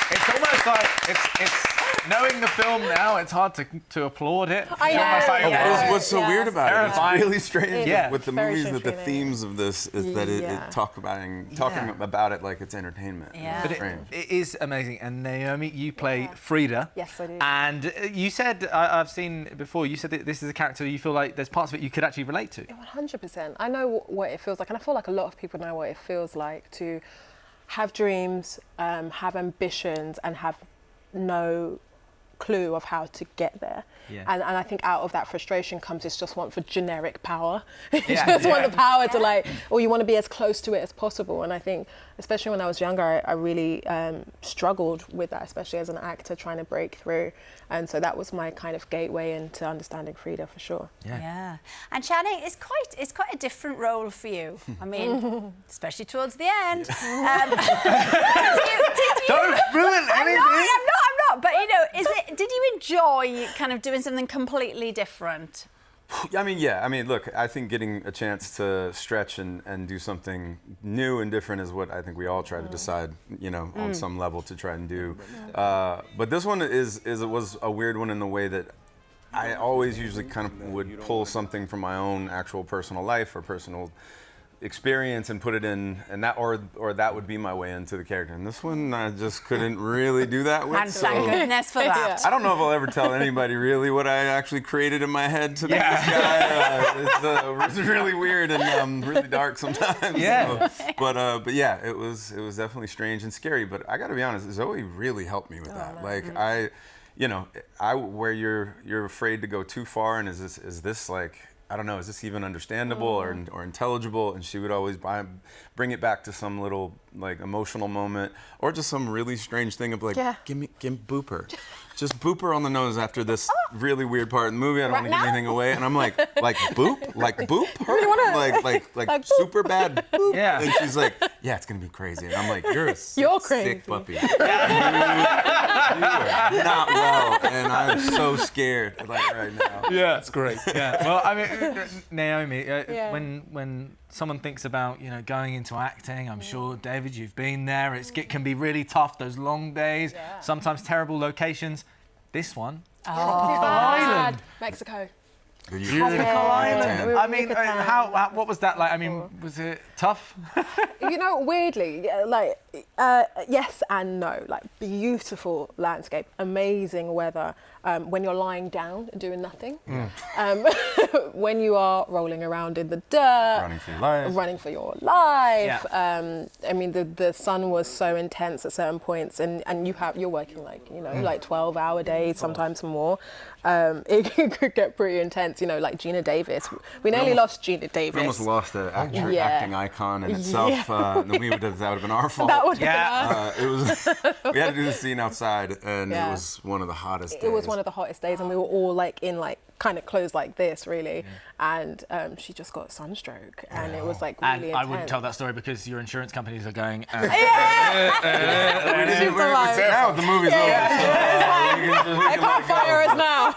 It's almost like it's knowing the film now. It's hard to applaud it. I know. What's so weird about it? It's really strange with the very movies that the strange themes of this is that it talking about it like it's entertainment. Yeah. But it is amazing. And Naomi, you play Frida. Yes, I do. And you said, I've seen before, you said that this is a character you feel like there's parts of it you could actually relate to. 100%. I know what it feels like, and I feel like a lot of people know what it feels like to have dreams, have ambitions, and have no clue of how to get there. Yeah. And I think out of that frustration comes this just want for generic power. You just want the power to like, or you want to be as close to it as possible. And I think, especially when I was younger, I really struggled with that, especially as an actor trying to break through. And so that was my kind of gateway into understanding Frida for sure. Yeah. And Channing, it's quite a different role for you. I mean, especially towards the end. Did you, Don't ruin anything. I'm not. But you know, did you enjoy kind of doing something completely different? I mean, look, I think getting a chance to stretch and do something new and different is what I think we all try to decide, you know, on some level to try and do. But this one was a weird one in the way that I always usually kind of would pull something from my own actual personal life or personal experience and put it in, and that or that would be my way into the character. And this one I just couldn't really do that with. And thank goodness for that. I don't know if I'll ever tell anybody really what I actually created in my head to this guy. It's really weird and really dark sometimes. Yeah. So, but yeah, it was definitely strange and scary. But I got to be honest, Zoe really helped me with that. Like where you're afraid to go too far, and is this like, I don't know, is this even understandable or intelligible? And she would always bring it back to some little like emotional moment or just some really strange thing of like, give me boop her. Just boop her on the nose after this really weird part in the movie. I don't want to give anything away. And I'm like boop? Like boop her? Like super bad boop? Yeah. And she's like, yeah, it's going to be crazy. And I'm like, you're a sick puppy. You are not well. And I'm so scared like right now. Yeah, it's great. Yeah. Well, I mean, Naomi, when someone thinks about, you know, going into acting, I'm sure, David, you've been there. It can be really tough, those long days, sometimes terrible locations. This one, Tropical Island. Mexico. Tropical Island. I mean, what was that like? I mean, was it tough? You know, weirdly, like, yes and no. Like, beautiful landscape, amazing weather. When you're lying down and doing nothing. When you are rolling around in the dirt. Running for your life. Yeah. I mean, the sun was so intense at certain points, and you're working like, you know, like 12-hour days, sometimes more. It could get pretty intense, you know, like Gina Davis. We nearly lost Gina Davis. We almost lost an acting icon in itself. That would have been our fault. That would have been we had to do the scene outside, and it was one of the hottest days. It was one of the hottest days, and we were all like in like kind of clothes like this, really. And she just got sunstroke, and it was like really intense. I wouldn't tell that story because your insurance companies are going. Now the movie's over. They can't fire us now.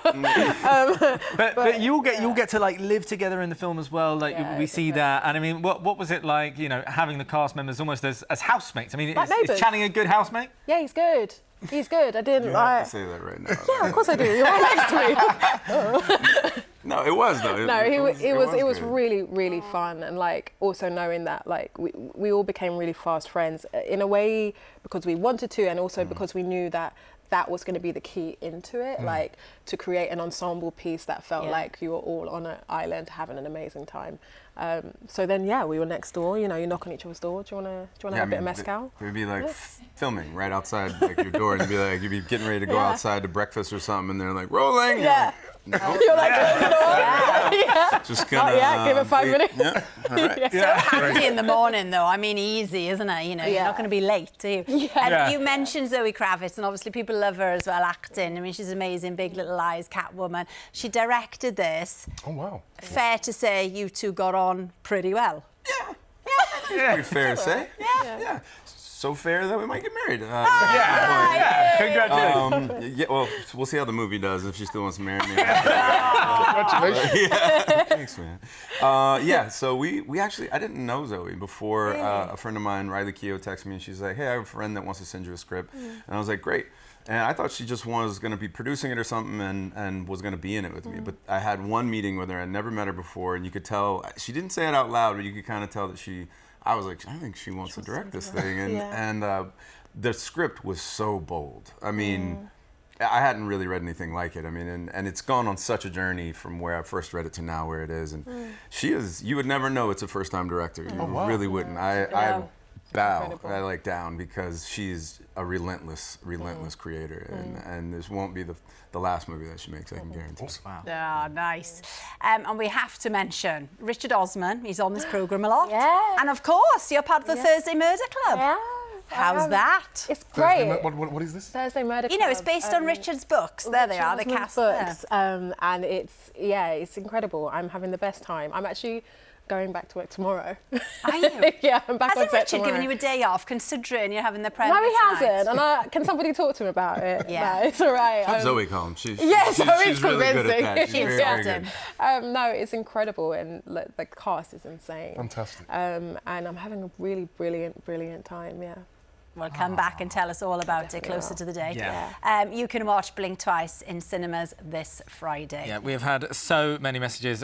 But you'll get to like live together in the film as well. Like we see that, and I mean, what was it like? You know, having the cast members almost as housemates. I mean, is Channing a good housemate? Yeah, he's good. He's good. I didn't. You have to say that right now. Yeah, of course I do. You're right next to me. No, it was though. It was really, really fun, and like also knowing that like we all became really fast friends in a way because we wanted to, and also because we knew that was going to be the key into it, like to create an ensemble piece that felt like you were all on an island having an amazing time. So then, we were next door. You know, you knock on each other's door. Do you want to have a bit of mezcal? We'd be like filming right outside like your door, and you'd be getting ready to go outside to breakfast or something, and they're like rolling. Yeah. No. You're like, close the door. Just gonna. Give it 5 minutes. Yeah. All right. So handy in the morning, though. I mean, easy, isn't it? You know, you're not going to be late, are you? You mentioned Zoe Kravitz, and obviously people love her as well, acting. I mean, she's amazing, Big Little Lies, Catwoman. She directed this. Oh, wow. Fair to say you two got on pretty well. Pretty fair to say. Yeah. So fair that we might get married. Congratulations. Yeah, well, we'll see how the movie does if she still wants to marry me. Congratulations. Yeah. Thanks, man. Yeah, so we actually, I didn't know Zoe before. A friend of mine, Riley Keough, texted me and she's like, hey, I have a friend that wants to send you a script. And I was like, great. And I thought she just was going to be producing it or something and was going to be in it with me. But I had one meeting with her. I'd never met her before. And you could tell, she didn't say it out loud, but you could kind of tell that I was like, I think she wants to direct this thing. And the script was so bold. I mean, I hadn't really read anything like it. I mean, and it's gone on such a journey from where I first read it to now where it is. And she is, you would never know it's a first-time director. You really wouldn't. I bow down because she's a relentless creator, and this won't be the last movie that she makes, I can guarantee. Wow. Yeah, nice. And we have to mention Richard Osman. He's on this programme a lot. Yeah. And of course, you're part of the Thursday Murder Club. Yeah. How's that? It's great. What is this? Thursday Murder Club. You know, it's based on Richard's books. There they are, the cast books. there. And it's incredible. I'm having the best time. I'm actually going back to work tomorrow. Are you? Yeah, I'm back on Hasn't set Richard tomorrow. given you a day off, considering you're having the premiere No, he tonight? hasn't. And can somebody talk to him about it? Yeah. No, it's all right. Have Zoe call him. Zoe's she's really good at convincing. that. She's very, very good. No, it's incredible, and the cast is insane. Fantastic. And I'm having a really brilliant time. Yeah. Well, come back and tell us all about it closer to the date. Yeah. You can watch Blink Twice in cinemas this Friday. Yeah, we have had so many messages.